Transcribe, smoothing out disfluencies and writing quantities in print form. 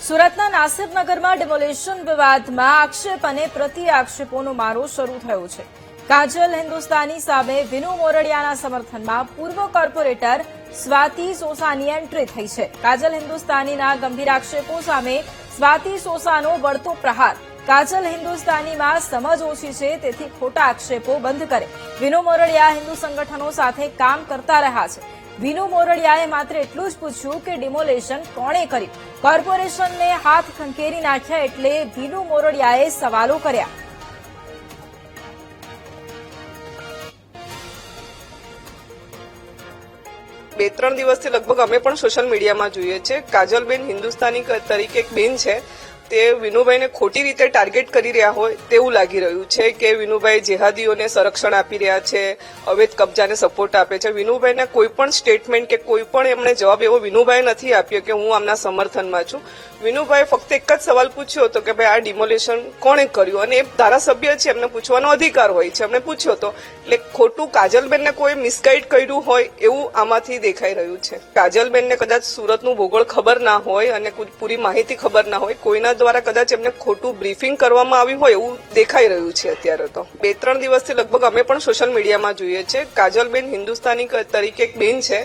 સુરતના નાસિરનગરમાં ડિમોલેશન વિવાદમાં આક્ષેપ અને પ્રતિ આક્ષેપોનો મારો શરૂ થયો છે। કાજલ હિન્દુસ્તાની સામે વિનુ મોરડિયાના સમર્થનમાં પૂર્વ કોર્પોરેટર સ્વાતિ સોસાની એન્ટ્રી થઈ છે। કાજલ હિન્દુસ્તાનીના ગંભીર આક્ષેપો સામે સ્વાતિ સોસાનો વળતો પ્રહાર। કાજલ હિન્દુસ્તાનીમાં સમજ ઓછી છે, તેથી ખોટા આક્ષેપો બંધ કરે। વિનુ મોરડિયા હિન્દુ સંગઠનો સાથે કામ કરતા રહ્યા છે। વિનુ મોરડિયાએ માત્ર એટલું જ પૂછ્યું કે ડિમોલેશન કોણે કર્યું। કોર્પોરેશનને હાથ ખંખેરી નાખ્યા એટલે વિનુ મોરડિયાએ સવાલો કર્યા। બે ત્રણ દિવસથી લગભગ અમે પણ સોશિયલ મીડિયામાં જોઈએ છે કાજલબેન હિન્દુસ્તાની તરીકે એક બેન છે તે વિનુભાઈને ખોટી રીતે ટાર્ગેટ કરી રહ્યા હોય તેવું લાગી રહ્યું છે કે વિનુભાઈ જેહાદીઓને સંરક્ષણ આપી રહ્યા છે, અવૈધ કબજાને સપોર્ટ આપે છે। વિનુભાઈને કોઈ પણ સ્ટેટમેન્ટ કે કોઈ પણ એમણે જવાબ એવો વિનુભાઈ નથી આપ્યો કે હું આમના સમર્થનમાં છું। વિનુભાઈ ફક્ત એક જ સવાલ પૂછ્યો હતો કે ભાઈ આ ડિમોલેશન કોણે કર્યું, અને એ ધારાસભ્ય છે, એમને પૂછવાનો અધિકાર હોય છે, એમને પૂછ્યો હતો। એટલે ખોટું કાજલબેનને કોઈ મિસગાઈડ કર્યું હોય એવું આમાંથી દેખાઈ રહ્યું છે। કાજલબેનને કદાચ સુરતનું ભૂગોળ ખબર ના હોય અને પૂરી માહિતી ખબર ના હોય, કોઈના દ્વારા કદાચ એમને ખોટું બ્રીફિંગ કરવામાં આવ્યું હોય એવું દેખાઈ રહ્યું છે। અત્યારે તો બે ત્રણ દિવસથી લગભગ અમે પણ સોશિયલ મીડિયામાં જોઈએ છે કાજલબેન હિન્દુસ્તાની તરીકે એક બેન છે